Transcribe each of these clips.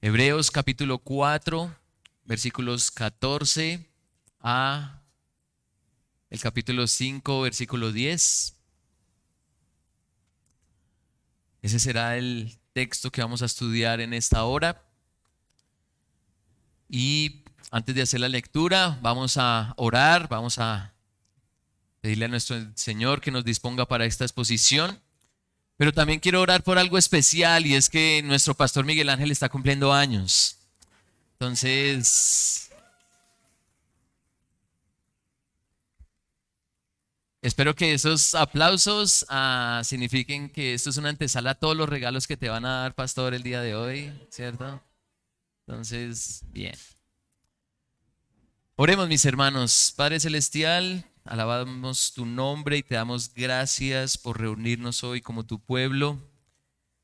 Hebreos capítulo 4, versículos 14 a el capítulo 5, versículo 10. Ese será el texto que vamos a estudiar en esta hora. Y antes de hacer la lectura, vamos a orar, vamos a pedirle a nuestro Señor que nos disponga para esta exposición. Pero también quiero orar por algo especial, y es que nuestro pastor Miguel Ángel está cumpliendo años. Entonces, espero que esos aplausos signifiquen que esto es una antesala a todos los regalos que te van a dar, pastor, el día de hoy, ¿cierto? Entonces, bien. Oremos, mis hermanos. Padre Celestial, alabamos tu nombre y te damos gracias por reunirnos hoy como tu pueblo.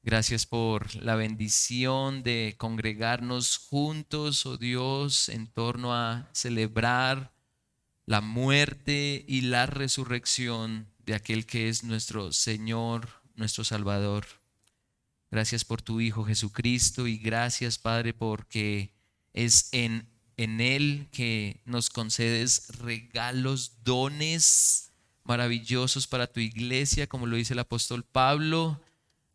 Gracias por la bendición de congregarnos juntos, oh Dios, en torno a celebrar la muerte y la resurrección de aquel que es nuestro Señor, nuestro Salvador. Gracias por tu Hijo Jesucristo, y gracias, Padre, porque es en Él que nos concedes regalos, dones maravillosos para tu iglesia, como lo dice el apóstol Pablo,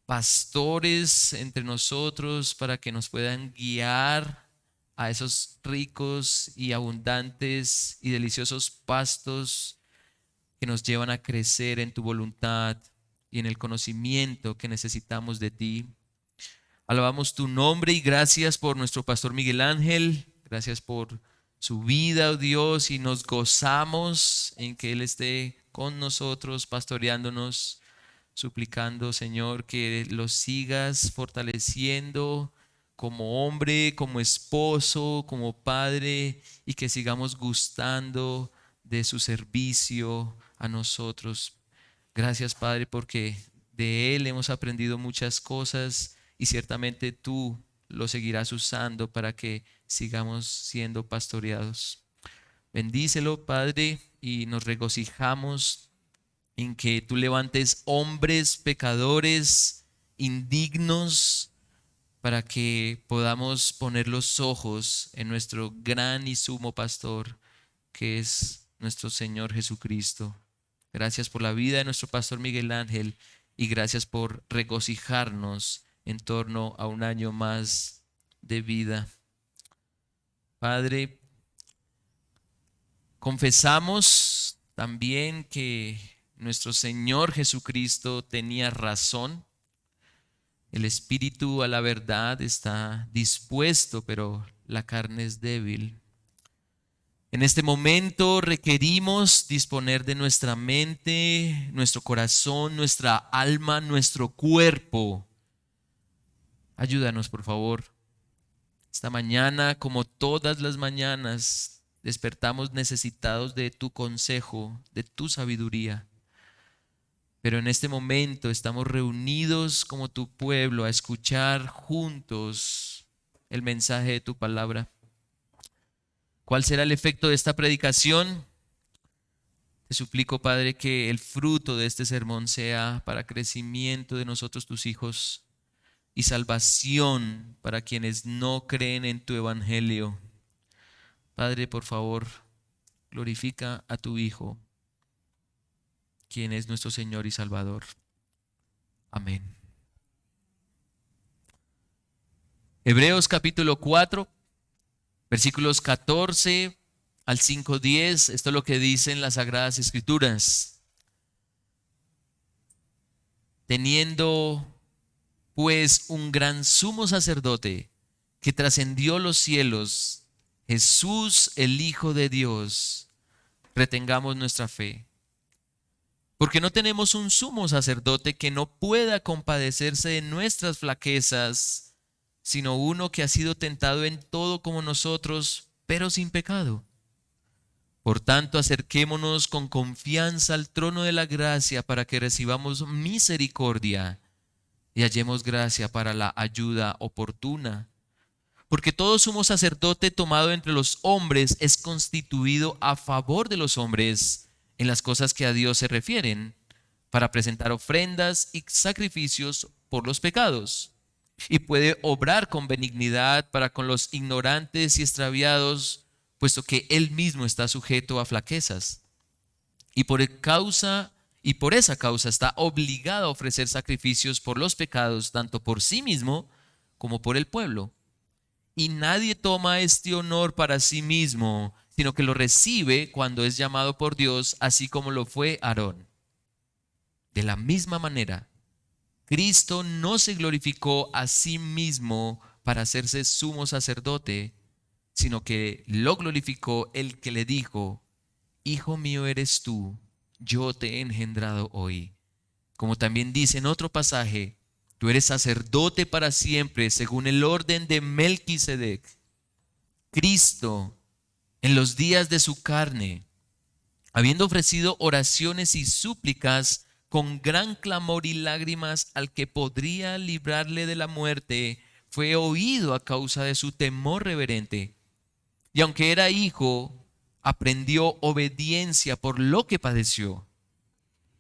pastores entre nosotros para que nos puedan guiar a esos ricos y abundantes y deliciosos pastos que nos llevan a crecer en tu voluntad y en el conocimiento que necesitamos de ti. Alabamos tu nombre y gracias por nuestro pastor Miguel Ángel. Gracias por su vida, oh Dios, y nos gozamos en que Él esté con nosotros, pastoreándonos, suplicando, Señor, que lo sigas fortaleciendo como hombre, como esposo, como padre, y que sigamos gustando de su servicio a nosotros. Gracias, Padre, porque de Él hemos aprendido muchas cosas, y ciertamente tú lo seguirás usando para que sigamos siendo pastoreados. Bendícelo, Padre, y nos regocijamos en que tú levantes hombres pecadores, indignos, para que podamos poner los ojos en nuestro gran y sumo pastor, que es nuestro Señor Jesucristo. Gracias por la vida de nuestro pastor Miguel Ángel, y gracias por regocijarnos en torno a un año más de vida. Padre, confesamos también que nuestro Señor Jesucristo tenía razón. El espíritu a la verdad está dispuesto, pero la carne es débil. En este momento requerimos disponer de nuestra mente, nuestro corazón, nuestra alma, nuestro cuerpo. Ayúdanos, por favor. Esta mañana, como todas las mañanas, despertamos necesitados de tu consejo, de tu sabiduría. Pero en este momento estamos reunidos como tu pueblo a escuchar juntos el mensaje de tu palabra. ¿Cuál será el efecto de esta predicación? Te suplico, Padre, que el fruto de este sermón sea para crecimiento de nosotros, tus hijos, y salvación para quienes no creen en tu evangelio. Padre, por favor, glorifica a tu Hijo, quien es nuestro Señor y Salvador. Amén. Hebreos capítulo 4, versículos 14 al 5:10. Esto es lo que dicen las Sagradas Escrituras. Teniendo pues un gran sumo sacerdote que trascendió los cielos, Jesús el Hijo de Dios, retengamos nuestra fe. Porque no tenemos un sumo sacerdote que no pueda compadecerse de nuestras flaquezas, sino uno que ha sido tentado en todo como nosotros, pero sin pecado. Por tanto, acerquémonos con confianza al trono de la gracia para que recibamos misericordia y hallemos gracia para la ayuda oportuna. Porque todo sumo sacerdote tomado entre los hombres es constituido a favor de los hombres en las cosas que a Dios se refieren, para presentar ofrendas y sacrificios por los pecados. y puede obrar con benignidad para con los ignorantes y extraviados, puesto que él mismo está sujeto a flaquezas. Y por esa causa está obligado a ofrecer sacrificios por los pecados, tanto por sí mismo como por el pueblo. Y nadie toma este honor para sí mismo, sino que lo recibe cuando es llamado por Dios, así como lo fue Aarón. De la misma manera, Cristo no se glorificó a sí mismo para hacerse sumo sacerdote, sino que lo glorificó el que le dijo: Hijo mío eres tú, yo te he engendrado hoy. Como también dice en otro pasaje: tú eres sacerdote para siempre, según el orden de Melquisedec. Cristo, en los días de su carne, habiendo ofrecido oraciones y súplicas con gran clamor y lágrimas al que podría librarle de la muerte, fue oído a causa de su temor reverente. Y aunque era hijo, aprendió obediencia por lo que padeció.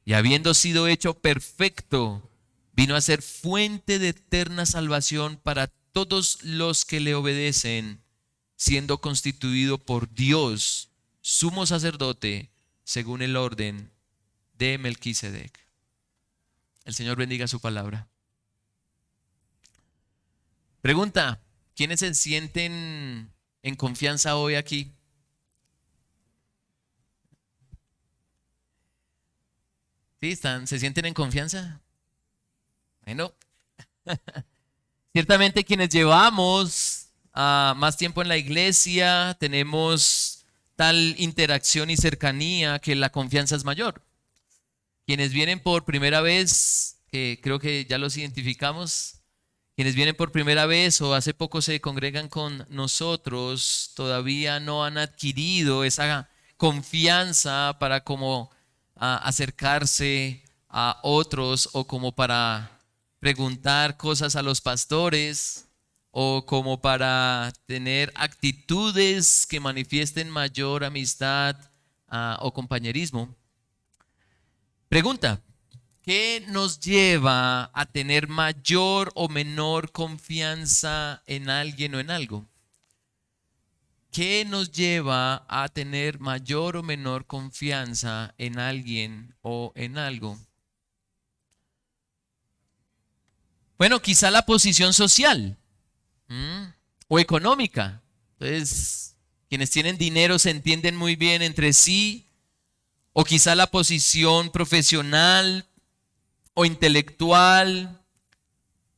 Y habiendo sido hecho perfecto, vino a ser fuente de eterna salvación para todos los que le obedecen, siendo constituido por Dios sumo sacerdote según el orden de Melquisedec. El Señor bendiga su palabra. Pregunta: ¿quiénes se sienten en confianza hoy aquí? ¿Sí están? ¿Se sienten en confianza? Bueno, ciertamente quienes llevamos más tiempo en la iglesia tenemos tal interacción y cercanía que la confianza es mayor. Quienes vienen por primera vez, que creo que ya los identificamos, quienes vienen por primera vez o hace poco se congregan con nosotros, todavía no han adquirido esa confianza para como acercarse a otros o como para preguntar cosas a los pastores o como para tener actitudes que manifiesten mayor amistad o compañerismo. Pregunta: ¿qué nos lleva a tener mayor o menor confianza en alguien o en algo? ¿Qué nos lleva a tener mayor o menor confianza en alguien o en algo? Bueno, quizá la posición social, o económica. Entonces, quienes tienen dinero se entienden muy bien entre sí, o quizá la posición profesional o intelectual,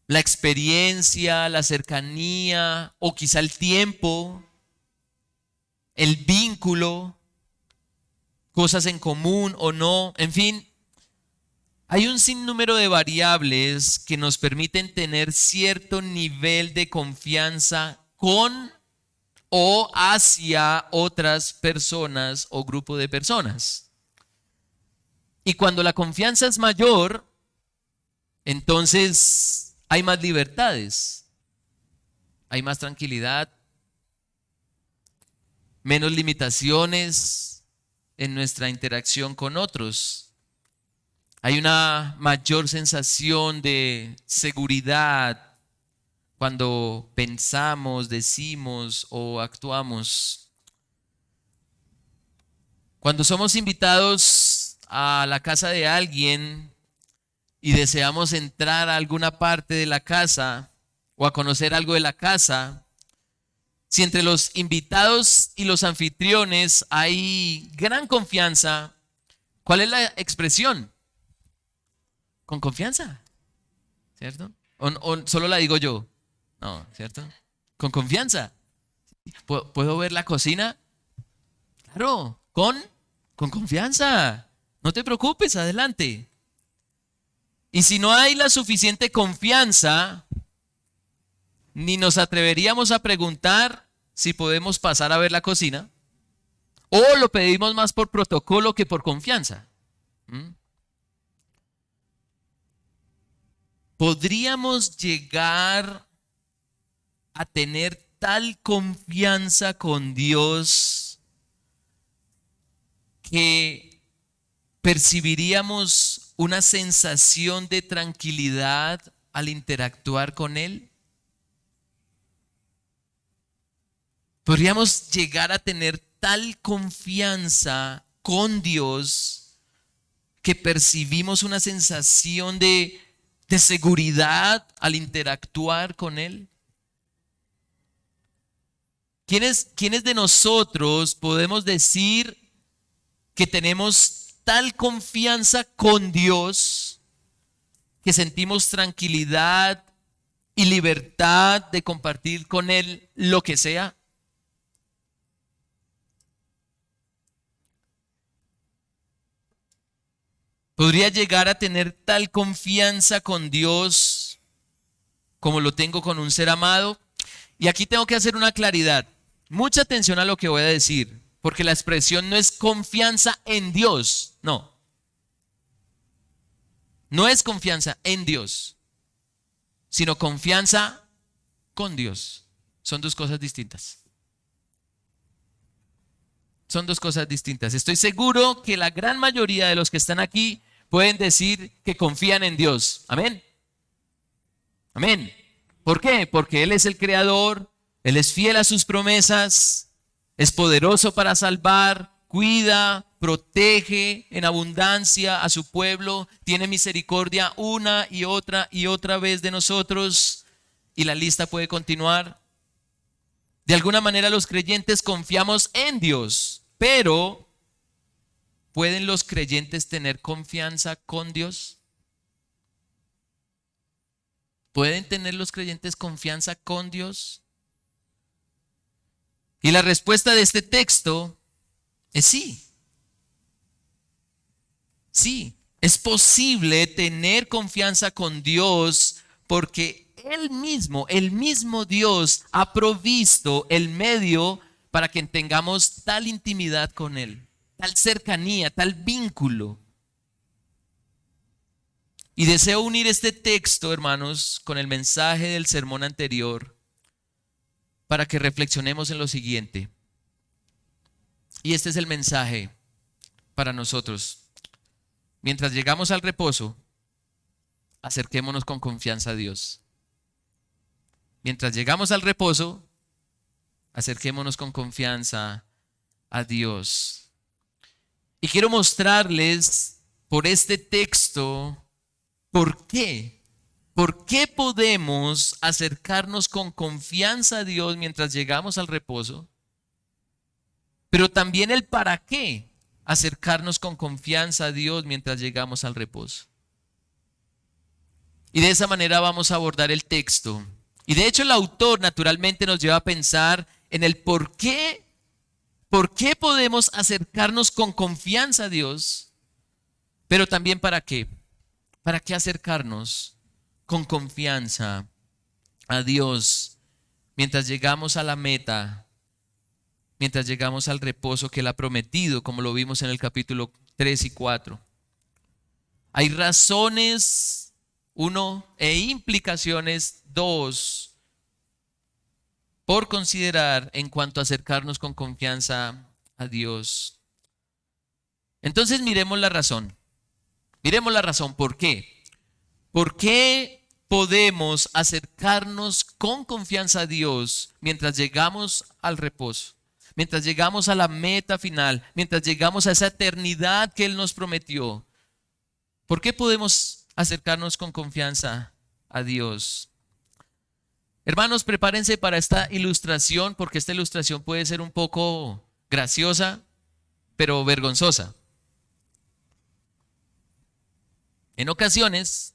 la experiencia, la cercanía, o quizá el tiempo, el vínculo, cosas en común o no, en fin. Hay un sinnúmero de variables que nos permiten tener cierto nivel de confianza con o hacia otras personas o grupo de personas. Y cuando la confianza es mayor, entonces hay más libertades, hay más tranquilidad, menos limitaciones en nuestra interacción con otros. Hay una mayor sensación de seguridad cuando pensamos, decimos o actuamos. Cuando somos invitados a la casa de alguien y deseamos entrar a alguna parte de la casa o a conocer algo de la casa, si entre los invitados y los anfitriones hay gran confianza, ¿cuál es la expresión? Con confianza, ¿cierto? O solo la digo yo. No, ¿cierto? Con confianza. ¿Puedo ver la cocina? Claro, con confianza. No te preocupes, adelante. Y si no hay la suficiente confianza, ni nos atreveríamos a preguntar si podemos pasar a ver la cocina, o lo pedimos más por protocolo que por confianza. ¿Podríamos llegar a tener tal confianza con Dios que percibiríamos una sensación de tranquilidad al interactuar con Él? Podríamos llegar a tener tal confianza con Dios que percibimos una sensación de seguridad al interactuar con Él. ¿Quiénes de nosotros podemos decir que tenemos tal confianza con Dios que sentimos tranquilidad y libertad de compartir con Él lo que sea? ¿Podría llegar a tener tal confianza con Dios como lo tengo con un ser amado? Y aquí tengo que hacer una claridad. Mucha atención a lo que voy a decir, porque la expresión no es confianza en Dios, no. No es confianza en Dios, sino confianza con Dios. Son dos cosas distintas. Son dos cosas distintas. Estoy seguro que la gran mayoría de los que están aquí pueden decir que confían en Dios. Amén. Amén. ¿Por qué? Porque Él es el creador, Él es fiel a sus promesas, es poderoso para salvar, cuida, protege en abundancia a su pueblo, tiene misericordia una y otra vez de nosotros, y la lista puede continuar. De alguna manera los creyentes confiamos en Dios, pero ¿pueden los creyentes tener confianza con Dios? ¿Pueden tener los creyentes confianza con Dios? Y la respuesta de este texto es sí. Sí, es posible tener confianza con Dios porque el mismo Dios ha provisto el medio para que tengamos tal intimidad con Él, tal cercanía, tal vínculo. Y deseo unir este texto, hermanos, con el mensaje del sermón anterior para que reflexionemos en lo siguiente. Y este es el mensaje para nosotros. Mientras llegamos al reposo, acerquémonos con confianza a Dios. Mientras llegamos al reposo, acerquémonos con confianza a Dios. Y quiero mostrarles por este texto por qué. ¿Por qué podemos acercarnos con confianza a Dios mientras llegamos al reposo? Pero también el para qué acercarnos con confianza a Dios mientras llegamos al reposo. Y de esa manera vamos a abordar el texto. Y de hecho el autor naturalmente nos lleva a pensar en el por qué podemos acercarnos con confianza a Dios, pero también para qué. ¿Para qué acercarnos con confianza a Dios mientras llegamos a la meta, mientras llegamos al reposo que Él ha prometido, como lo vimos en el capítulo 3 y 4? Hay razones, 1, e implicaciones, 2, por considerar en cuanto a acercarnos con confianza a Dios. Entonces miremos la razón. Miremos la razón. ¿Por qué? ¿Por qué podemos acercarnos con confianza a Dios mientras llegamos al reposo? Mientras llegamos a la meta final, mientras llegamos a esa eternidad que Él nos prometió. ¿Por qué podemos acercarnos con confianza a Dios? Hermanos, prepárense para esta ilustración, porque esta ilustración puede ser un poco graciosa, pero vergonzosa. En ocasiones,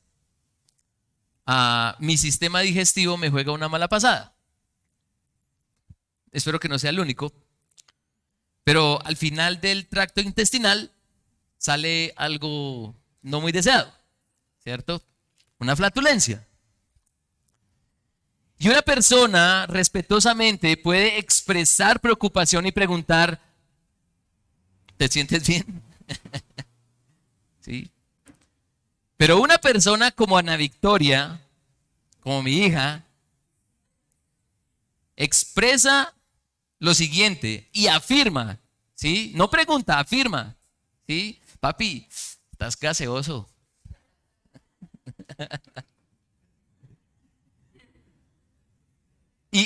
mi sistema digestivo me juega una mala pasada. Espero que no sea el único. Pero al final del tracto intestinal sale algo no muy deseado, ¿cierto? Una flatulencia. Y una persona respetuosamente puede expresar preocupación y preguntar, ¿te sientes bien? ¿Sí? Pero una persona como Ana Victoria, como mi hija, expresa lo siguiente y afirma, ¿sí? No pregunta, afirma, ¿sí? Papi, estás gaseoso.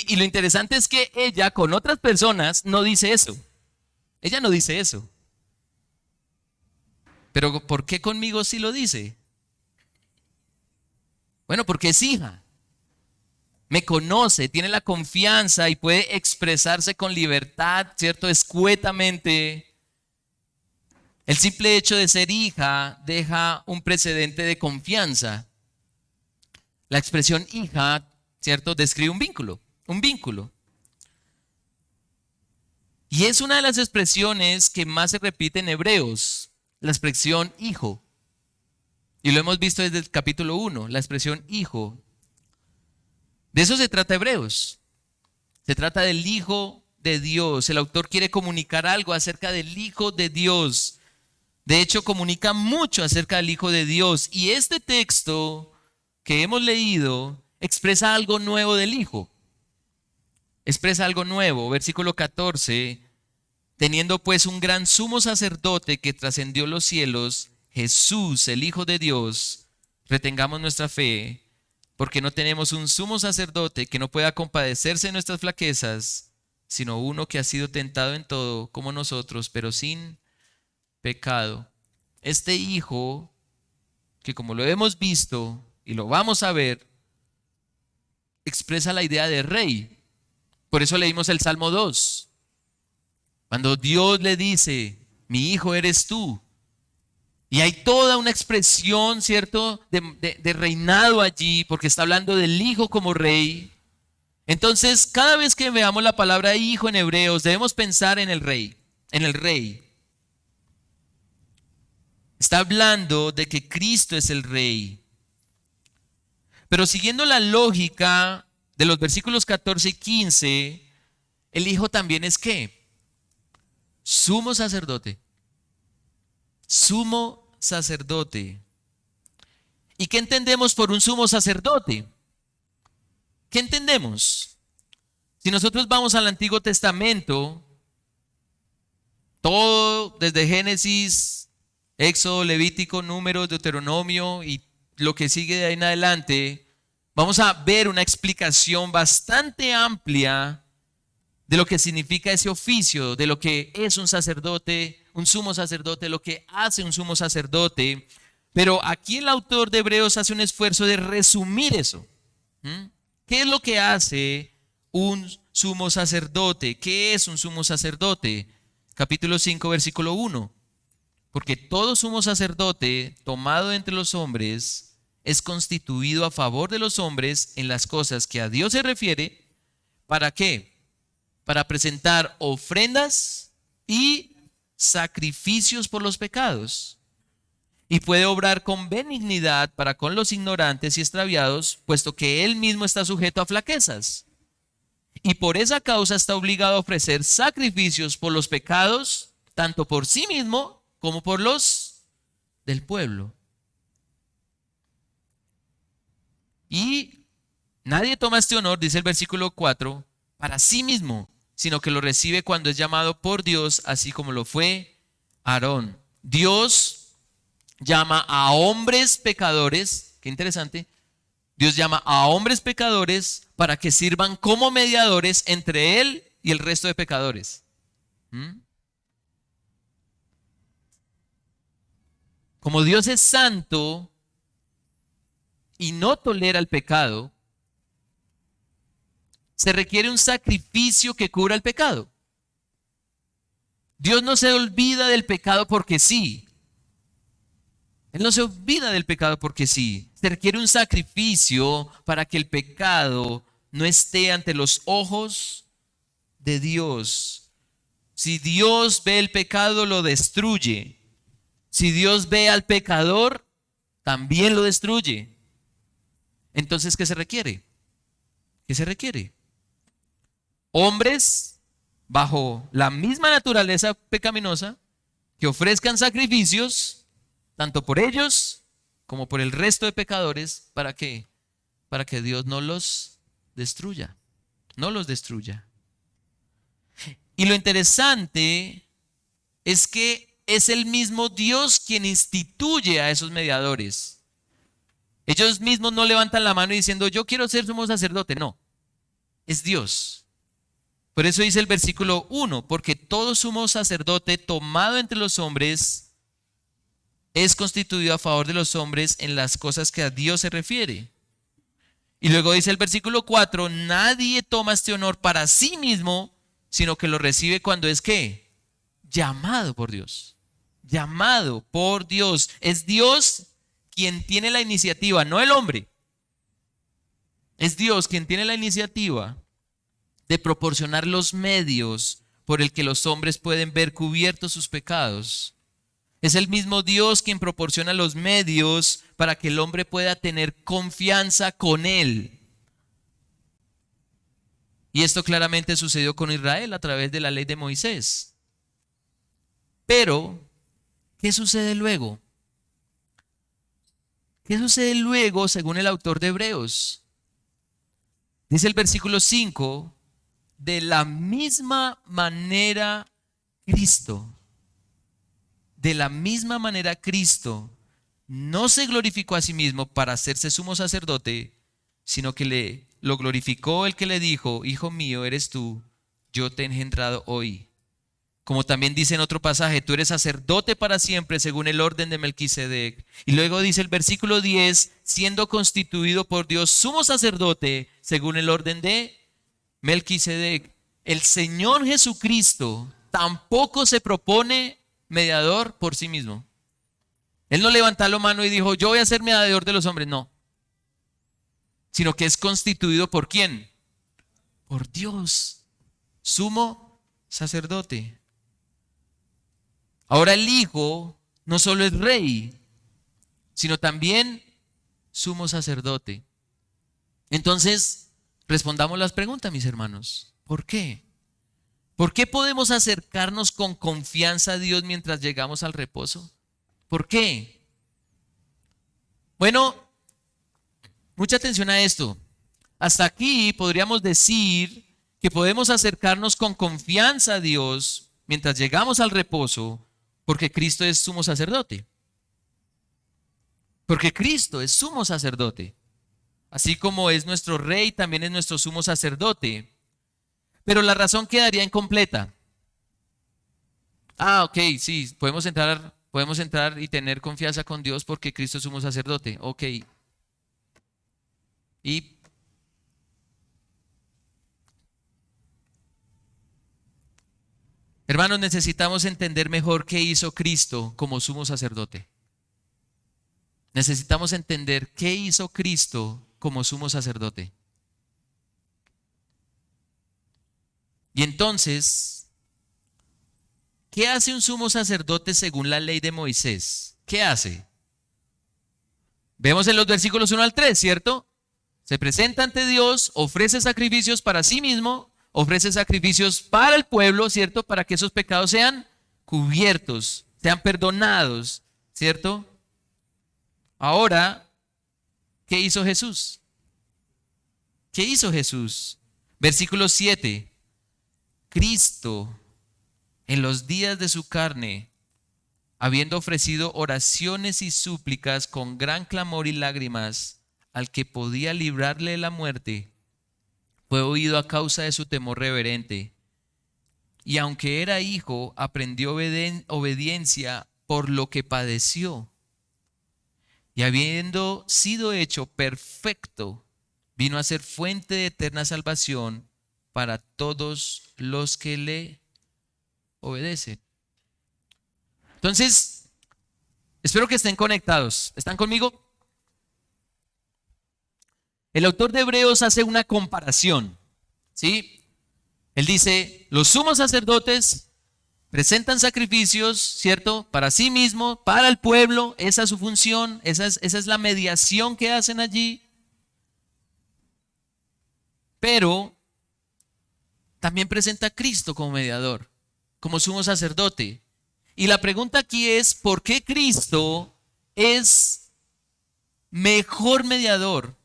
Y lo interesante es que ella con otras personas no dice eso. Ella no dice eso. Pero ¿por qué conmigo sí lo dice? Bueno, porque es hija. Me conoce, tiene la confianza y puede expresarse con libertad, ¿cierto? Escuetamente. El simple hecho de ser hija deja un precedente de confianza. La expresión hija, ¿cierto? Describe un vínculo, un vínculo. Y es una de las expresiones que más se repite en Hebreos, la expresión hijo. Y lo hemos visto desde el capítulo 1, la expresión hijo. De eso se trata Hebreos. Se trata del Hijo de Dios. El autor quiere comunicar algo acerca del Hijo de Dios. De hecho, comunica mucho acerca del Hijo de Dios. Y este texto que hemos leído expresa algo nuevo del Hijo. Expresa algo nuevo. Versículo 14. Teniendo pues un gran sumo sacerdote que trascendió los cielos, Jesús, el Hijo de Dios, retengamos nuestra fe, porque no tenemos un sumo sacerdote que no pueda compadecerse de nuestras flaquezas, sino uno que ha sido tentado en todo como nosotros, pero sin pecado. Este Hijo, que como lo hemos visto y lo vamos a ver, expresa la idea de rey. Por eso leímos el Salmo 2. Cuando Dios le dice, mi hijo eres tú. Y hay toda una expresión, ¿cierto?, de reinado allí, porque está hablando del hijo como rey. Entonces, cada vez que veamos la palabra hijo en Hebreos, debemos pensar en el rey, en el rey. Está hablando de que Cristo es el rey. Pero siguiendo la lógica de los versículos 14 y 15, el hijo también es ¿qué? Sumo sacerdote. Sumo sacerdote. ¿Y qué entendemos por un sumo sacerdote? ¿Qué entendemos? Si nosotros vamos al Antiguo Testamento, todo desde Génesis, Éxodo, Levítico, Números, Deuteronomio y lo que sigue de ahí en adelante, vamos a ver una explicación bastante amplia de lo que significa ese oficio, de lo que es un sacerdote, un sumo sacerdote, lo que hace un sumo sacerdote. Pero aquí el autor de Hebreos hace un esfuerzo de resumir eso. ¿Qué es lo que hace un sumo sacerdote? ¿Qué es un sumo sacerdote? Capítulo 5, versículo 1. Porque todo sumo sacerdote tomado entre los hombres es constituido a favor de los hombres en las cosas que a Dios se refiere. ¿Para qué? Para presentar ofrendas y sacrificios por los pecados. Y puede obrar con benignidad para con los ignorantes y extraviados, puesto que él mismo está sujeto a flaquezas. Y por esa causa está obligado a ofrecer sacrificios por los pecados, tanto por sí mismo como por los del pueblo. Y nadie toma este honor, dice el versículo 4, para sí mismo, sino que lo recibe cuando es llamado por Dios, así como lo fue Aarón. Dios llama a hombres pecadores, qué interesante, Dios llama a hombres pecadores para que sirvan como mediadores entre él y el resto de pecadores. Como Dios es santo y no tolera el pecado, se requiere un sacrificio que cubra el pecado. Dios no se olvida del pecado porque sí. Él no se olvida del pecado porque sí. Se requiere un sacrificio para que el pecado no esté ante los ojos de Dios. Si Dios ve el pecado, lo destruye. Si Dios ve al pecador, también lo destruye. Entonces, ¿qué se requiere? ¿Qué se requiere? Hombres bajo la misma naturaleza pecaminosa que ofrezcan sacrificios tanto por ellos como por el resto de pecadores. ¿Para qué? Para que Dios no los destruya. No los destruya. Y lo interesante es que es el mismo Dios quien instituye a esos mediadores. Ellos mismos no levantan la mano diciendo yo quiero ser sumo sacerdote. No. es Dios. Por eso dice el versículo 1, porque todo sumo sacerdote tomado entre los hombres es constituido a favor de los hombres en las cosas que a Dios se refiere. Y luego dice el versículo 4, nadie toma este honor para sí mismo, sino que lo recibe cuando es ¿qué? Llamado por Dios. Llamado por Dios. Es Dios quien tiene la iniciativa, no el hombre. Es Dios quien tiene la iniciativa de proporcionar los medios por el que los hombres pueden ver cubiertos sus pecados. Es el mismo Dios quien proporciona los medios para que el hombre pueda tener confianza con Él. Y esto claramente sucedió con Israel a través de la ley de Moisés. Pero, ¿qué sucede luego? ¿Qué sucede luego según el autor de Hebreos? Dice el versículo 5, de la misma manera Cristo. De la misma manera Cristo no se glorificó a sí mismo para hacerse sumo sacerdote, sino que lo glorificó el que le dijo, hijo mío eres tú, yo te he engendrado hoy. Como también dice en otro pasaje, tú eres sacerdote para siempre según el orden de Melquisedec. Y luego dice el versículo 10, siendo constituido por Dios sumo sacerdote según el orden de Melquisedec. El Señor Jesucristo tampoco se propone mediador por sí mismo. Él no levantó la mano y dijo, yo voy a ser mediador de los hombres. No. Sino que es constituido por ¿quién? Por Dios. Sumo sacerdote. Ahora el Hijo no solo es rey, sino también sumo sacerdote. Entonces, respondamos las preguntas, mis hermanos. ¿Por qué? ¿Por qué podemos acercarnos con confianza a Dios mientras llegamos al reposo? ¿Por qué? Bueno, mucha atención a esto. Hasta aquí podríamos decir que podemos acercarnos con confianza a Dios mientras llegamos al reposo porque Cristo es sumo sacerdote. Porque Cristo es sumo sacerdote. Así como es nuestro rey, también es nuestro sumo sacerdote. Pero la razón quedaría incompleta. Ok, sí, podemos entrar y tener confianza con Dios porque Cristo es sumo sacerdote. Ok. Y hermanos, necesitamos entender mejor qué hizo Cristo como sumo sacerdote. Necesitamos entender qué hizo Cristo como sumo sacerdote. Y entonces, ¿qué hace un sumo sacerdote según la ley de Moisés? ¿Qué hace? Vemos en los versículos 1 al 3, ¿cierto? Se presenta ante Dios, ofrece sacrificios para sí mismo, ofrece sacrificios para el pueblo, ¿cierto? Para que esos pecados sean cubiertos, sean perdonados, ¿cierto? Ahora, ¿qué hizo Jesús? ¿Qué hizo Jesús? Versículo 7. Cristo, en los días de su carne, habiendo ofrecido oraciones y súplicas con gran clamor y lágrimas al que podía librarle de la muerte, fue oído a causa de su temor reverente. Y aunque era hijo, aprendió obediencia por lo que padeció. Y habiendo sido hecho perfecto, vino a ser fuente de eterna salvación para todos los que le obedecen. Entonces, espero que estén conectados. ¿Están conmigo? El autor de Hebreos hace una comparación, ¿sí? Él dice, los sumos sacerdotes presentan sacrificios, ¿cierto? Para sí mismo, para el pueblo, esa es su función, esa es la mediación que hacen allí. Pero también presenta a Cristo como mediador, como sumo sacerdote. Y la pregunta aquí es, ¿por qué Cristo es mejor mediador?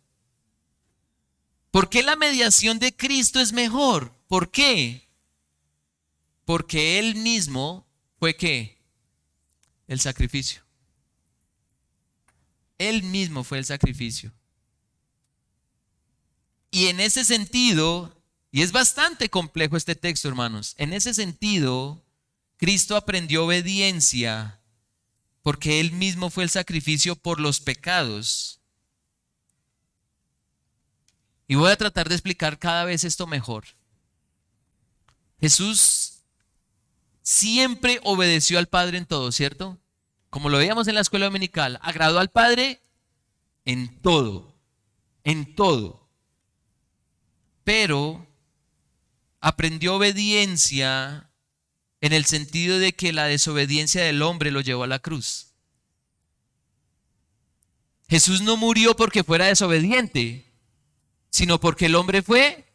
¿Por qué la mediación de Cristo es mejor? ¿Por qué? Porque Él mismo fue ¿qué? El sacrificio. Él mismo fue el sacrificio. Y en ese sentido, Y es bastante complejo este texto, hermanos. En ese sentido, Cristo aprendió obediencia porque Él mismo fue el sacrificio por los pecados. Y voy a tratar de explicar cada vez esto mejor. Jesús siempre obedeció al Padre en todo, ¿cierto? Como lo veíamos en la escuela dominical, agradó al Padre en todo, en todo. Pero aprendió obediencia en el sentido de que la desobediencia del hombre lo llevó a la cruz. Jesús no murió porque fuera desobediente, sino porque el hombre fue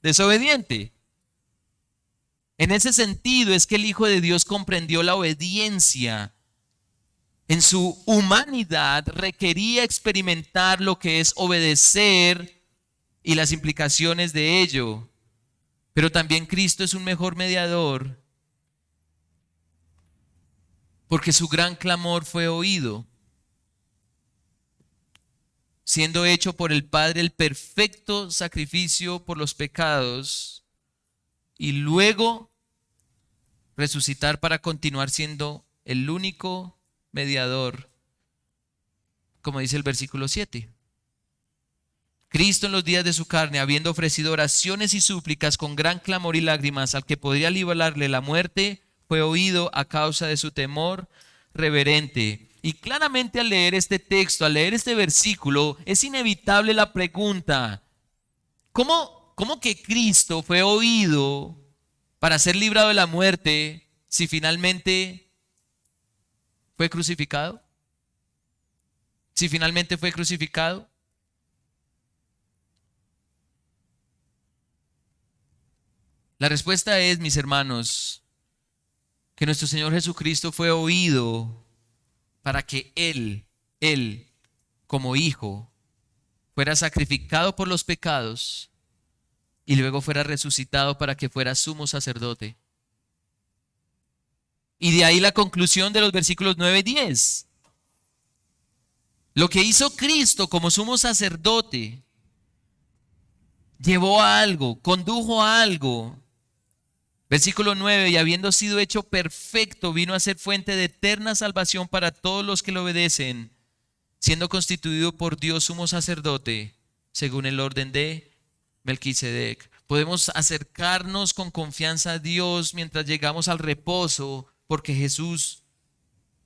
desobediente. En ese sentido es que el Hijo de Dios comprendió la obediencia. En su humanidad requería experimentar lo que es obedecer y las implicaciones de ello. Pero también Cristo es un mejor mediador porque su gran clamor fue oído, siendo hecho por el Padre el perfecto sacrificio por los pecados y luego resucitar para continuar siendo el único mediador, como dice el versículo 7. Cristo en los días de su carne, habiendo ofrecido oraciones y súplicas con gran clamor y lágrimas al que podría librarle la muerte, fue oído a causa de su temor reverente. Y claramente al leer este texto, al leer este versículo, es inevitable la pregunta: ¿cómo que Cristo fue oído para ser librado de la muerte si finalmente fue crucificado? Si finalmente fue crucificado. La respuesta es, mis hermanos, que nuestro Señor Jesucristo fue oído para que Él, como Hijo, fuera sacrificado por los pecados y luego fuera resucitado para que fuera sumo sacerdote. Y de ahí la conclusión de los versículos 9 y 10. Lo que hizo Cristo como sumo sacerdote llevó a algo, condujo a algo. Versículo 9, y habiendo sido hecho perfecto, vino a ser fuente de eterna salvación para todos los que le obedecen, siendo constituido por Dios sumo sacerdote, según el orden de Melquisedec. Podemos acercarnos con confianza a Dios mientras llegamos al reposo, porque Jesús,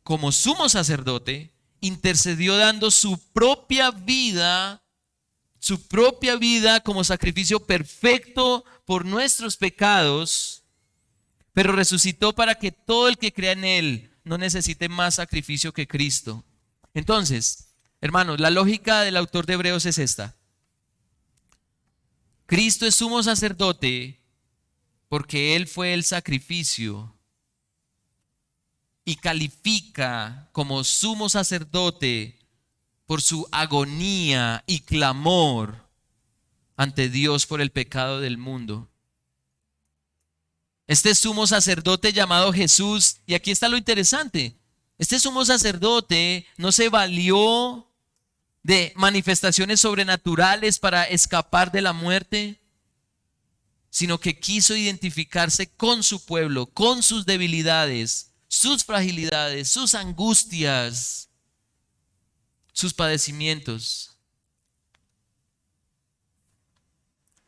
como sumo sacerdote, intercedió dando su propia vida como sacrificio perfecto por nuestros pecados, pero resucitó para que todo el que crea en Él no necesite más sacrificio que Cristo. Entonces, hermanos, la lógica del autor de Hebreos es esta: Cristo es sumo sacerdote porque Él fue el sacrificio y califica como sumo sacerdote por su agonía y clamor ante Dios por el pecado del mundo. Este sumo sacerdote llamado Jesús, y aquí está lo interesante, este sumo sacerdote no se valió de manifestaciones sobrenaturales para escapar de la muerte, sino que quiso identificarse con su pueblo, con sus debilidades, sus fragilidades, sus angustias, sus padecimientos.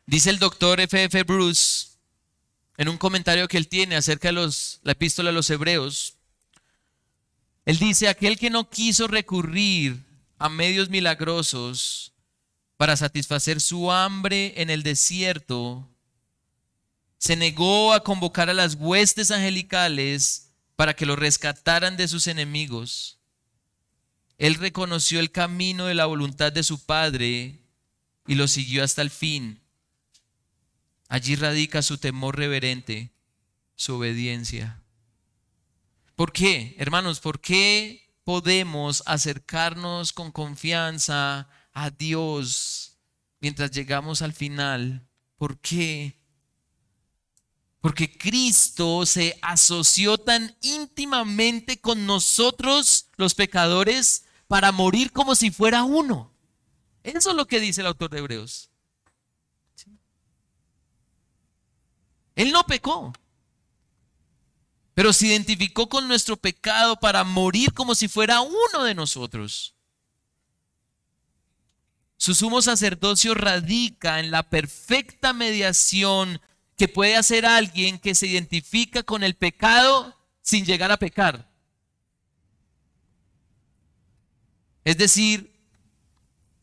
Dice el doctor F.F. Bruce en un comentario que él tiene acerca de la epístola a los Hebreos. Él dice: aquel que no quiso recurrir a medios milagrosos para satisfacer su hambre en el desierto, se negó a convocar a las huestes angelicales para que lo rescataran de sus enemigos. Él reconoció el camino de la voluntad de su Padre y lo siguió hasta el fin. Allí radica su temor reverente, su obediencia. ¿Por qué, hermanos? ¿Por qué podemos acercarnos con confianza a Dios mientras llegamos al final? ¿Por qué? Porque Cristo se asoció tan íntimamente con nosotros, los pecadores, para morir como si fuera uno. Eso es lo que dice el autor de Hebreos. Él no pecó, pero se identificó con nuestro pecado para morir como si fuera uno de nosotros. Su sumo sacerdocio radica en la perfecta mediación que puede hacer alguien que se identifica con el pecado sin llegar a pecar. Es decir,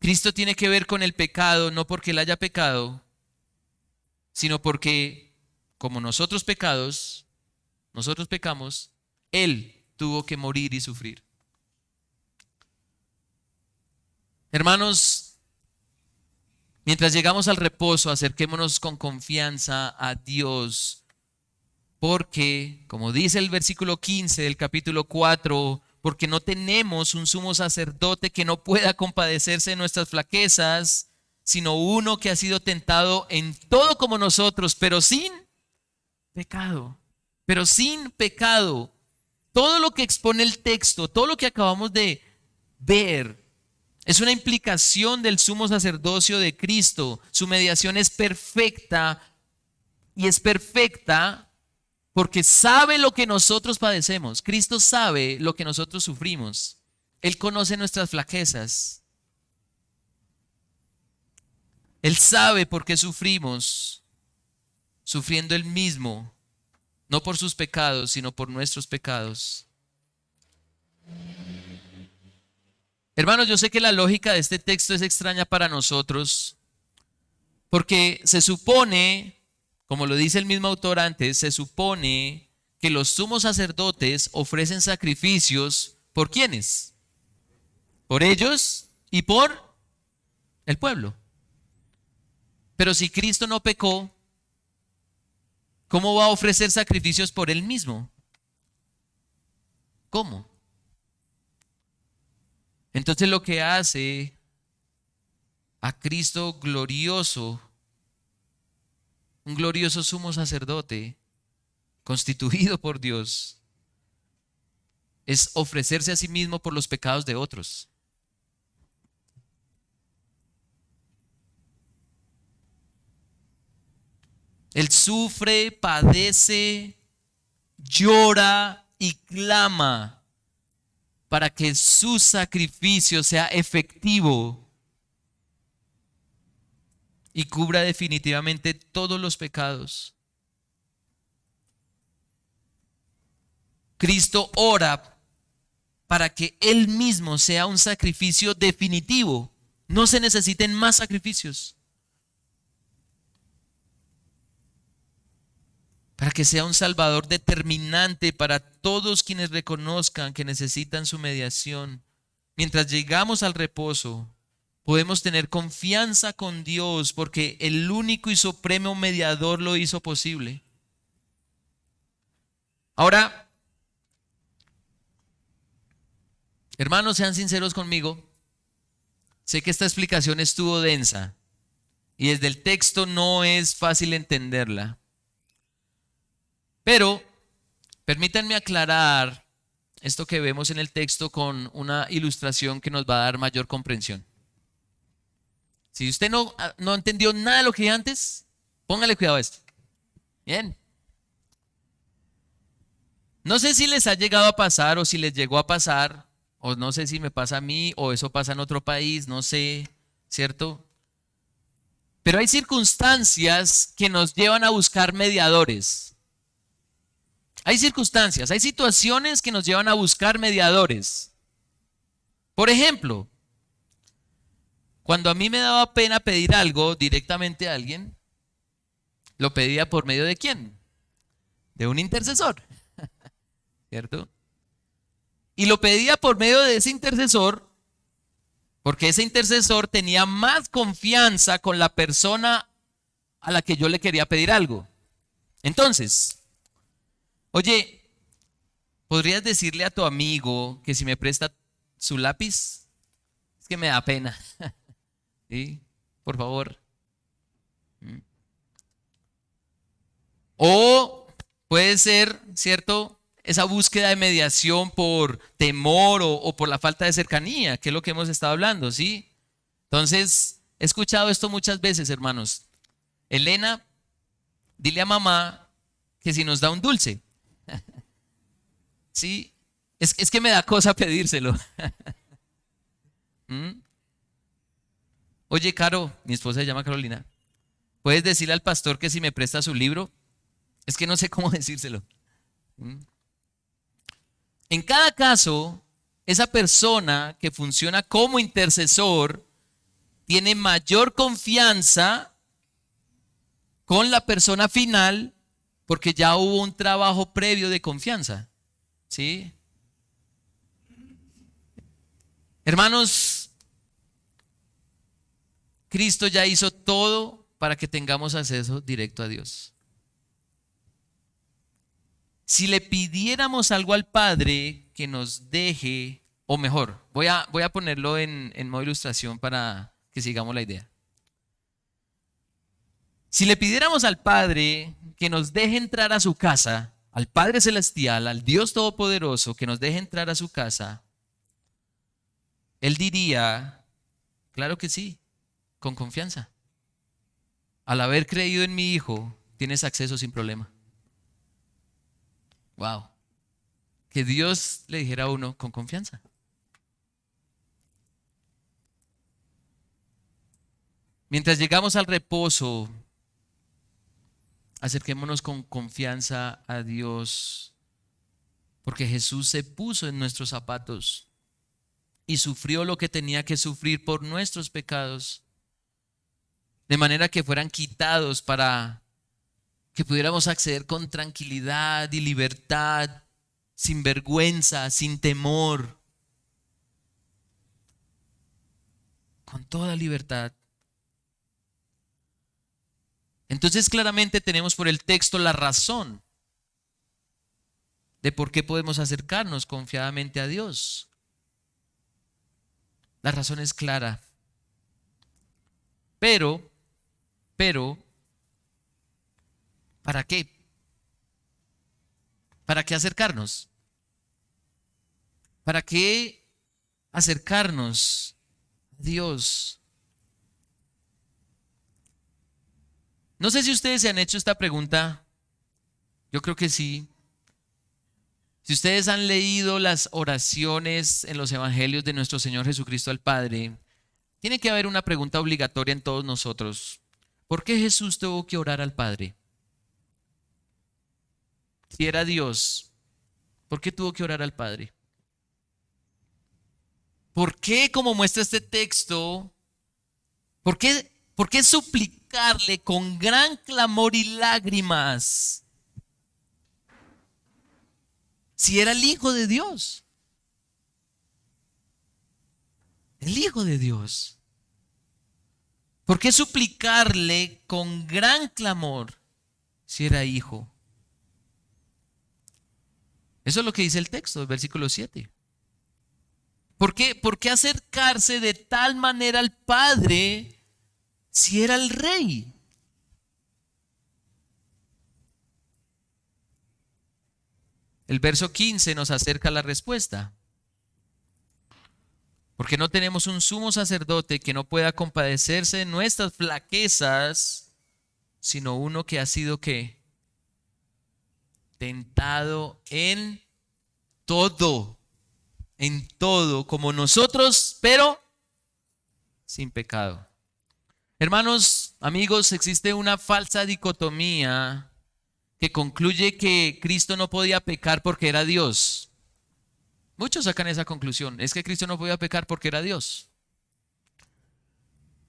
Cristo tiene que ver con el pecado no porque él haya pecado, sino porque como nosotros pecamos, él tuvo que morir y sufrir. Hermanos, mientras llegamos al reposo, acerquémonos con confianza a Dios, porque, como dice el versículo 15 del capítulo 4, porque no tenemos un sumo sacerdote que no pueda compadecerse de nuestras flaquezas, sino uno que ha sido tentado en todo como nosotros, pero sin pecado. Pero sin pecado. Todo lo que expone el texto, todo lo que acabamos de ver, es una implicación del sumo sacerdocio de Cristo. Su mediación es perfecta y es perfecta porque sabe lo que nosotros padecemos. Cristo sabe lo que nosotros sufrimos. Él conoce nuestras flaquezas. Él sabe por qué sufrimos, sufriendo Él mismo, no por sus pecados, sino por nuestros pecados. Hermanos, yo sé que la lógica de este texto es extraña para nosotros, porque se supone, como lo dice el mismo autor antes, se supone que los sumos sacerdotes ofrecen sacrificios ¿por quiénes? Por ellos y por el pueblo. Pero si Cristo no pecó, ¿cómo va a ofrecer sacrificios por él mismo? ¿Cómo? Entonces lo que hace a Cristo glorioso, un glorioso sumo sacerdote constituido por Dios, es ofrecerse a sí mismo por los pecados de otros. Él sufre, padece, llora y clama para que su sacrificio sea efectivo y cubra definitivamente todos los pecados. Cristo ora para que Él mismo sea un sacrificio definitivo. No se necesiten más sacrificios. Para que sea un Salvador determinante para todos quienes reconozcan que necesitan su mediación. Mientras llegamos al reposo, podemos tener confianza con Dios porque el único y supremo mediador lo hizo posible. Ahora, hermanos, sean sinceros conmigo. Sé que esta explicación estuvo densa y desde el texto no es fácil entenderla. Pero permítanme aclarar esto que vemos en el texto con una ilustración que nos va a dar mayor comprensión. Si usted no entendió nada de lo que dije antes, póngale cuidado a esto. Bien. No sé si les ha llegado a pasar o si les llegó a pasar, o no sé si me pasa a mí o eso pasa en otro país, no sé, ¿cierto? Pero hay circunstancias que nos llevan a buscar mediadores. Hay circunstancias, hay situaciones que nos llevan a buscar mediadores. Por ejemplo, cuando a mí me daba pena pedir algo directamente a alguien, lo pedía por medio de ¿quién? De un intercesor, ¿cierto? Y lo pedía por medio de ese intercesor, porque ese intercesor tenía más confianza con la persona a la que yo le quería pedir algo. Entonces, oye, ¿podrías decirle a tu amigo que si me presta su lápiz? Es que me da pena. ¿Sí? Por favor. O puede ser, ¿cierto? Esa búsqueda de mediación por temor o por la falta de cercanía, que es lo que hemos estado hablando, ¿sí? Entonces, he escuchado esto muchas veces, hermanos. Elena, dile a mamá que si nos da un dulce. Sí, es que me da cosa pedírselo. ¿Mm? Oye, Caro, mi esposa se llama Carolina, ¿puedes decirle al pastor que si me presta su libro? Es que no sé cómo decírselo. ¿Mm? En cada caso, esa persona que funciona como intercesor tiene mayor confianza con la persona final porque ya hubo un trabajo previo de confianza. ¿Sí? Hermanos, Cristo ya hizo todo para que tengamos acceso directo a Dios. Si le pidiéramos algo al Padre que nos deje, o mejor, voy a ponerlo en modo ilustración para que sigamos la idea. Si le pidiéramos al Padre que nos deje entrar a su casa, al Padre Celestial, al Dios Todopoderoso, que nos deje entrar a su casa, Él diría, claro que sí, con confianza. Al haber creído en mi Hijo, tienes acceso sin problema. Wow. Que Dios le dijera a uno con confianza. Mientras llegamos al reposo, acerquémonos con confianza a Dios, porque Jesús se puso en nuestros zapatos y sufrió lo que tenía que sufrir por nuestros pecados, de manera que fueran quitados para que pudiéramos acceder con tranquilidad y libertad, sin vergüenza, sin temor, con toda libertad. Entonces claramente tenemos por el texto la razón de por qué podemos acercarnos confiadamente a Dios. La razón es clara. Pero, ¿para qué? ¿Para qué acercarnos? ¿Para qué acercarnos a Dios? No sé si ustedes se han hecho esta pregunta. Yo creo que sí. Si ustedes han leído las oraciones en los evangelios de nuestro Señor Jesucristo al Padre, tiene que haber una pregunta obligatoria en todos nosotros. ¿Por qué Jesús tuvo que orar al Padre? Si era Dios, ¿por qué tuvo que orar al Padre? ¿Por qué, como muestra este texto, por qué suplicarle con gran clamor y lágrimas si era el Hijo de Dios? El Hijo de Dios. ¿Por qué suplicarle con gran clamor si era hijo? Eso es lo que dice el texto, el versículo 7. ¿Por qué acercarse de tal manera al Padre si era el Rey? El verso 15 nos acerca a la respuesta. Porque no tenemos un sumo sacerdote que no pueda compadecerse de nuestras flaquezas, sino uno que ha sido ¿qué? Tentado en todo, como nosotros, pero sin pecado. Hermanos, amigos, existe una falsa dicotomía que concluye que Cristo no podía pecar porque era Dios. Muchos sacan esa conclusión, es que Cristo no podía pecar porque era Dios.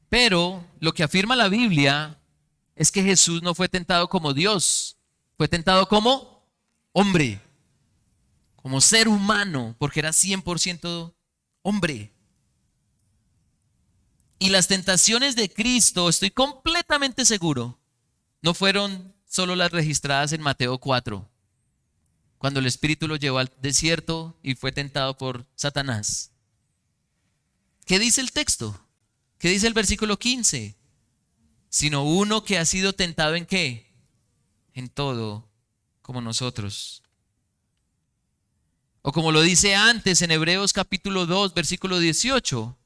Pero lo que afirma la Biblia es que Jesús no fue tentado como Dios, fue tentado como hombre, como ser humano, porque era 100% hombre. Y las tentaciones de Cristo, estoy completamente seguro, no fueron solo las registradas en Mateo 4, cuando el Espíritu lo llevó al desierto y fue tentado por Satanás. ¿Qué dice el texto? ¿Qué dice el versículo 15? Sino uno que ha sido tentado ¿en qué? En todo, como nosotros. O como lo dice antes en Hebreos capítulo 2, versículo 18.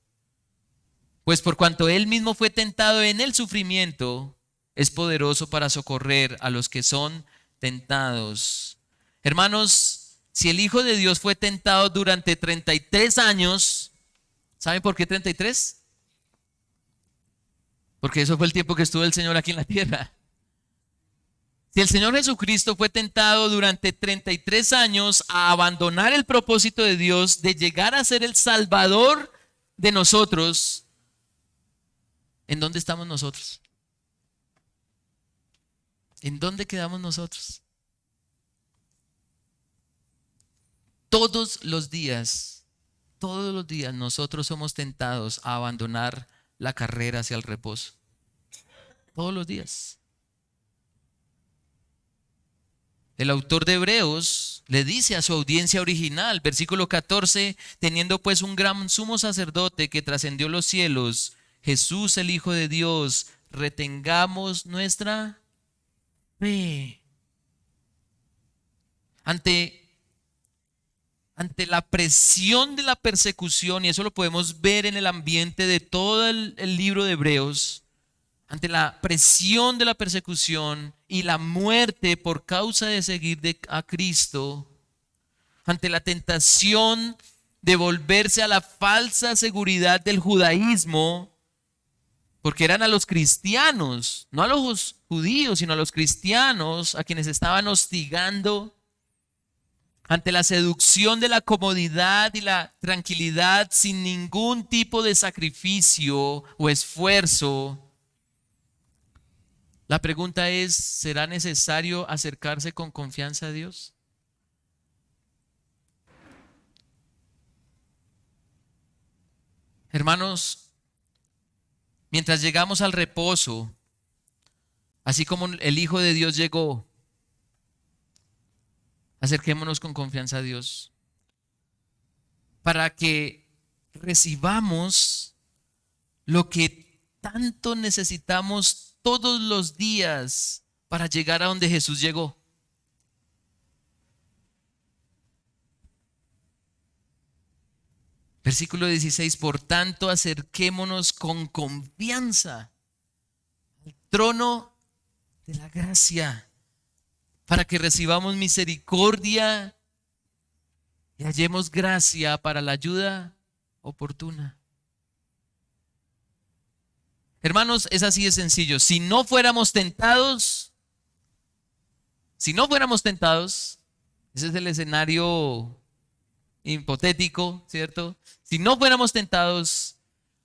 Pues por cuanto él mismo fue tentado en el sufrimiento, es poderoso para socorrer a los que son tentados. Hermanos, si el Hijo de Dios fue tentado durante 33 años, ¿saben por qué 33? Porque eso fue el tiempo que estuvo el Señor aquí en la tierra. Si el Señor Jesucristo fue tentado durante 33 años a abandonar el propósito de Dios de llegar a ser el Salvador de nosotros, ¿en dónde estamos nosotros? ¿En dónde quedamos nosotros? Todos los días nosotros somos tentados a abandonar la carrera hacia el reposo. Todos los días. El autor de Hebreos le dice a su audiencia original, versículo 14, teniendo pues un gran sumo sacerdote que trascendió los cielos, Jesús el Hijo de Dios, retengamos nuestra fe. Ante la presión de la persecución, y eso lo podemos ver en el ambiente de todo el libro de Hebreos, ante la presión de la persecución y la muerte por causa de seguir a Cristo, ante la tentación de volverse a la falsa seguridad del judaísmo, porque eran a los cristianos, no a los judíos, sino a los cristianos a quienes estaban hostigando, ante la seducción de la comodidad y la tranquilidad sin ningún tipo de sacrificio o esfuerzo. La pregunta es, ¿será necesario acercarse con confianza a Dios? Hermanos, mientras llegamos al reposo, así como el Hijo de Dios llegó, acerquémonos con confianza a Dios para que recibamos lo que tanto necesitamos todos los días para llegar a donde Jesús llegó. Versículo 16, por tanto acerquémonos con confianza al trono de la gracia para que recibamos misericordia y hallemos gracia para la ayuda oportuna. Hermanos, es así de sencillo. Si no fuéramos tentados, ese es el escenario hipotético, ¿cierto? Si no fuéramos tentados,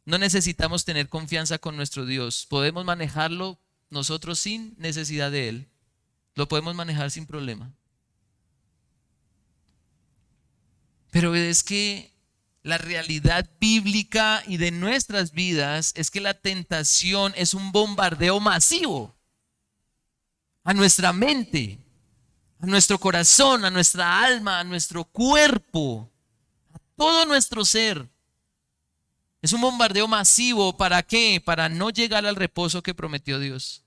no necesitamos tener confianza con nuestro Dios. Podemos manejarlo nosotros sin necesidad de Él. Lo podemos manejar sin problema. Pero es que la realidad bíblica y de nuestras vidas es que la tentación es un bombardeo masivo a nuestra mente, a nuestro corazón, a nuestra alma, a nuestro cuerpo, a todo nuestro ser. Es un bombardeo masivo. ¿Para qué? Para no llegar al reposo que prometió Dios.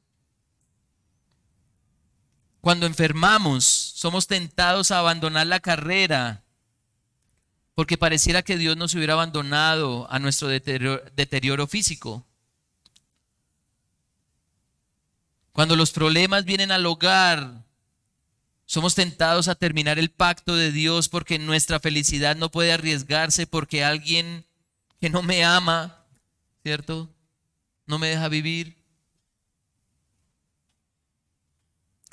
Cuando enfermamos, somos tentados a abandonar la carrera porque pareciera que Dios nos hubiera abandonado a nuestro deterioro físico. Cuando los problemas vienen al hogar, somos tentados a terminar el pacto de Dios porque nuestra felicidad no puede arriesgarse porque alguien que no me ama, ¿cierto?, no me deja vivir.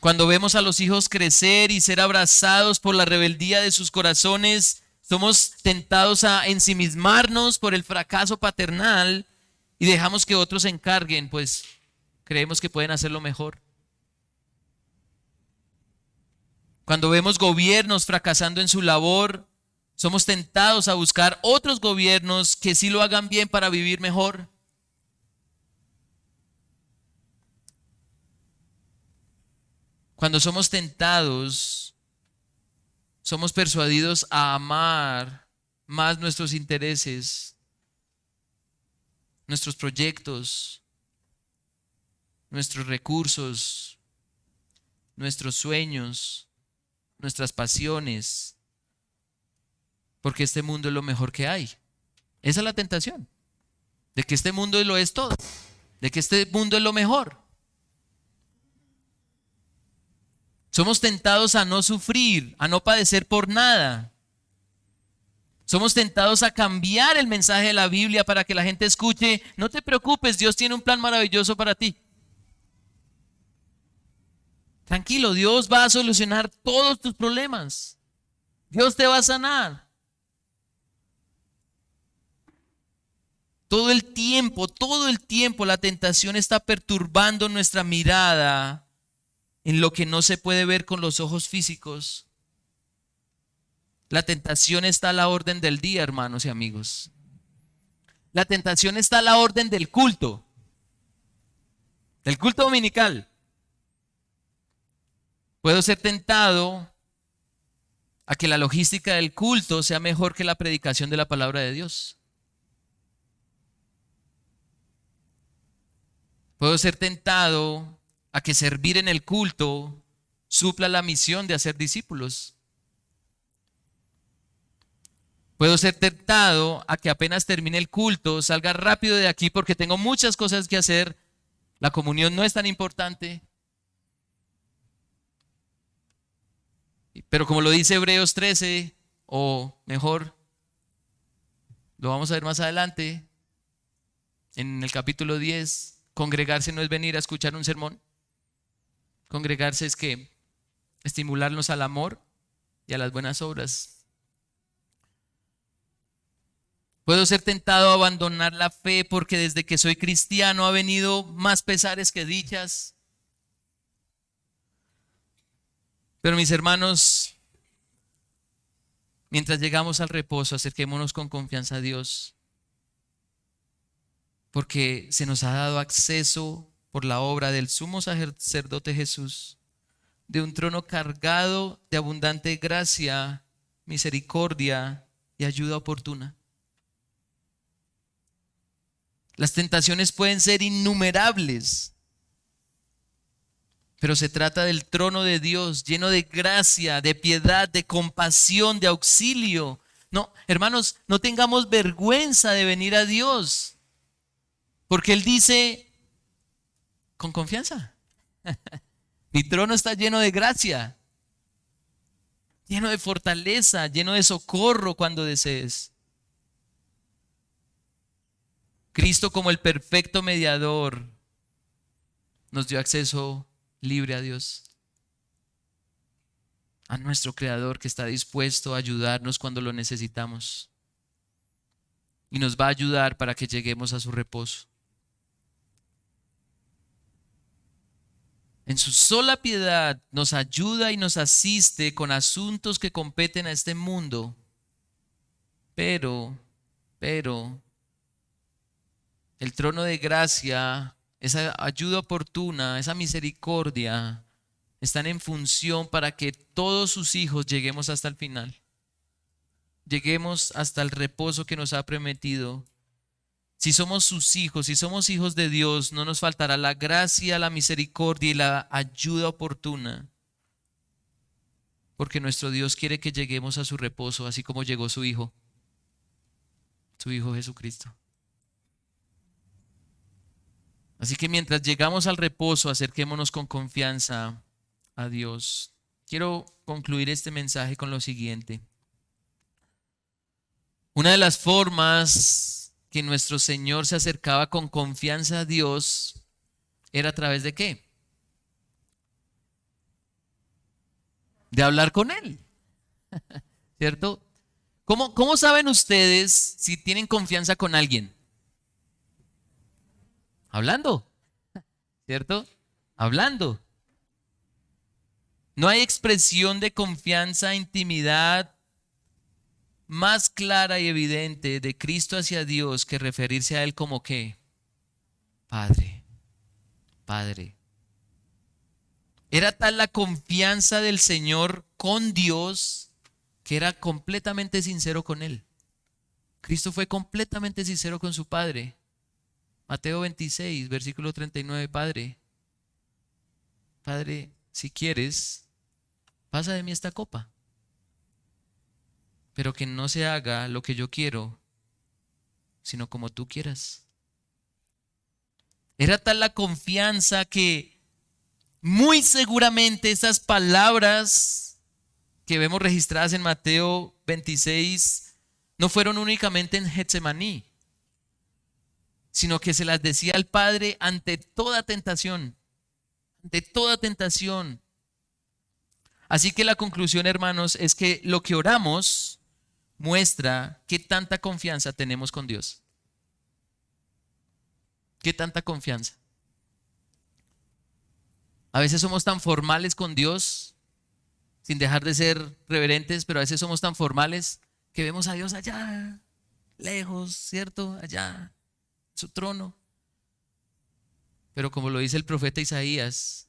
Cuando vemos a los hijos crecer y ser abrazados por la rebeldía de sus corazones, somos tentados a ensimismarnos por el fracaso paternal y dejamos que otros se encarguen, pues creemos que pueden hacerlo mejor. Cuando vemos gobiernos fracasando en su labor, somos tentados a buscar otros gobiernos que sí lo hagan bien para vivir mejor. Cuando somos tentados, somos persuadidos a amar más nuestros intereses, nuestros proyectos, nuestros recursos, nuestros sueños, nuestras pasiones, porque este mundo es lo mejor que hay. Esa es la tentación, de que este mundo lo es todo, de que este mundo es lo mejor. Somos tentados a no sufrir, a no padecer por nada. Somos tentados a cambiar el mensaje de la Biblia para que la gente escuche: no te preocupes, Dios tiene un plan maravilloso para ti. Tranquilo, Dios va a solucionar todos tus problemas. Dios te va a sanar. Todo el tiempo la tentación está perturbando nuestra mirada en lo que no se puede ver con los ojos físicos. La tentación está a la orden del día, hermanos y amigos. La tentación está a la orden del culto dominical. Puedo ser tentado a que la logística del culto sea mejor que la predicación de la palabra de Dios. Puedo ser tentado a que servir en el culto supla la misión de hacer discípulos. Puedo ser tentado a que apenas termine el culto salga rápido de aquí porque tengo muchas cosas que hacer. La comunión no es tan importante. Pero como lo dice Hebreos 13, o mejor, lo vamos a ver más adelante, en el capítulo 10, congregarse no es venir a escuchar un sermón. Congregarse es que estimularnos al amor y a las buenas obras. Puedo ser tentado a abandonar la fe porque desde que soy cristiano ha venido más pesares que dichas. Pero mis hermanos, mientras llegamos al reposo, acerquémonos con confianza a Dios, porque se nos ha dado acceso por la obra del sumo sacerdote Jesús, de un trono cargado de abundante gracia, misericordia y ayuda oportuna. Las tentaciones pueden ser innumerables, pero se trata del trono de Dios, lleno de gracia, de piedad, de compasión, de auxilio. No, hermanos, no tengamos vergüenza de venir a Dios, porque Él dice con confianza: mi trono está lleno de gracia, lleno de fortaleza, lleno de socorro cuando desees. Cristo, como el perfecto mediador, nos dio acceso libre a Dios, a nuestro Creador, que está dispuesto a ayudarnos cuando lo necesitamos y nos va a ayudar para que lleguemos a su reposo. En su sola piedad nos ayuda y nos asiste con asuntos que competen a este mundo, pero el trono de gracia, esa ayuda oportuna, esa misericordia, están en función para que todos sus hijos lleguemos hasta el final. Lleguemos hasta el reposo que nos ha prometido. Si somos sus hijos, si somos hijos de Dios, no nos faltará la gracia, la misericordia y la ayuda oportuna, porque nuestro Dios quiere que lleguemos a su reposo, así como llegó su Hijo Jesucristo. Así que mientras llegamos al reposo, acerquémonos con confianza a Dios. Quiero concluir este mensaje con lo siguiente. Una de las formas que nuestro Señor se acercaba con confianza a Dios era a través de ¿qué? De hablar con Él, ¿cierto? ¿Cómo saben ustedes si tienen confianza con alguien? Hablando, ¿cierto? Hablando. No hay expresión de confianza, intimidad más clara y evidente de Cristo hacia Dios que referirse a Él como ¿qué? Padre, Padre. Era tal la confianza del Señor con Dios que era completamente sincero con Él. Cristo fue completamente sincero con su Padre. Mateo 26, versículo 39, Padre, si quieres, pasa de mí esta copa, pero que no se haga lo que yo quiero, sino como tú quieras. Era tal la confianza que Muy seguramente esas palabras que vemos registradas en Mateo 26 no fueron únicamente en Getsemaní, sino que se las decía al Padre ante toda tentación, ante toda tentación. Así que la conclusión, hermanos, es que lo que oramos muestra qué tanta confianza tenemos con Dios. ¿Qué tanta confianza? A veces somos tan formales con Dios, sin dejar de ser reverentes, pero a veces somos tan formales que vemos a Dios allá, lejos, ¿cierto? Allá, en su trono. Pero como lo dice el profeta Isaías,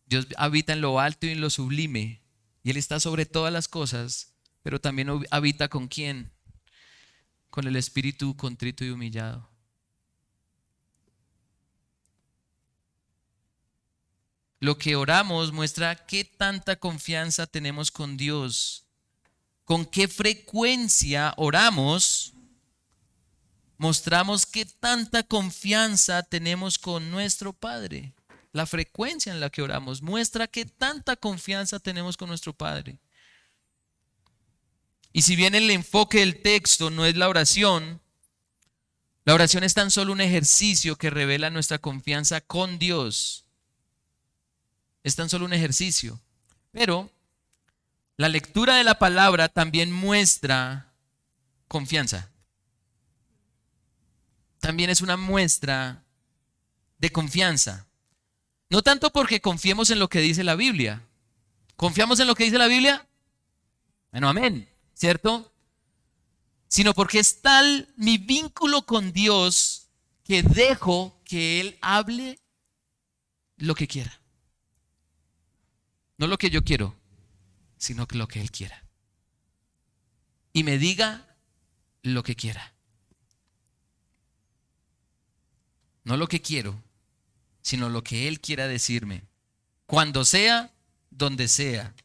Dios habita en lo alto y en lo sublime, y Él está sobre todas las cosas, pero también habita ¿con quién? Con el espíritu contrito y humillado. Lo que oramos muestra qué tanta confianza tenemos con Dios. Con qué frecuencia oramos, mostramos qué tanta confianza tenemos con nuestro Padre. La frecuencia en la que oramos muestra qué tanta confianza tenemos con nuestro Padre. Y si bien el enfoque del texto no es la oración es tan solo un ejercicio que revela nuestra confianza con Dios. Es tan solo un ejercicio. Pero la lectura de la palabra también muestra confianza. También es una muestra de confianza. No tanto porque confiemos en lo que dice la Biblia. ¿Confiamos en lo que dice la Biblia? Bueno, amén, ¿cierto? Sino porque es tal mi vínculo con Dios que dejo que Él hable lo que quiera. No lo que yo quiero, sino que lo que Él quiera. Y me diga lo que quiera. No lo que quiero, sino lo que Él quiera decirme. Cuando sea, donde sea.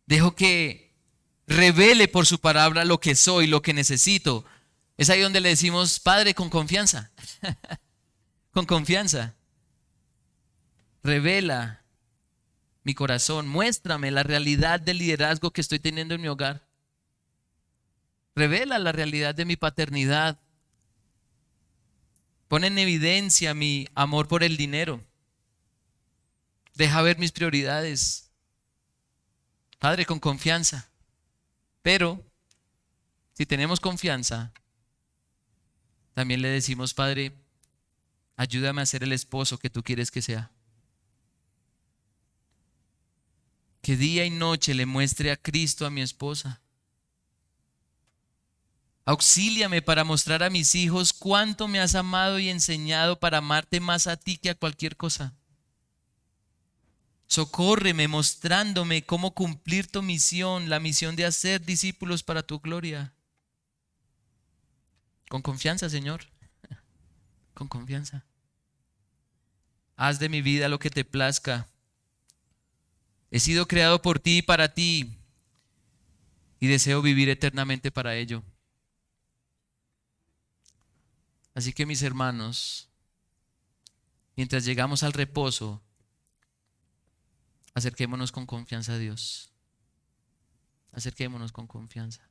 Dejo que revele por su palabra lo que soy, lo que necesito. Es ahí donde le decimos, Padre, con confianza. Con confianza. Revela mi corazón, muéstrame la realidad del liderazgo que estoy teniendo en mi hogar. Revela la realidad de mi paternidad. Pon en evidencia mi amor por el dinero. Deja ver mis prioridades. Padre, con confianza. Pero si tenemos confianza, también le decimos, Padre, ayúdame a ser el esposo que tú quieres que sea. Que día y noche le muestre a Cristo a mi esposa. Auxíliame para mostrar a mis hijos cuánto me has amado y enseñado para amarte más a ti que a cualquier cosa. Socórreme mostrándome cómo cumplir tu misión, la misión de hacer discípulos para tu gloria. Con confianza, Señor. Con confianza. Haz de mi vida lo que te plazca. He sido creado por ti y para ti, y deseo vivir eternamente para ello. Así que mis hermanos, mientras llegamos al reposo, acerquémonos con confianza a Dios. Acerquémonos con confianza.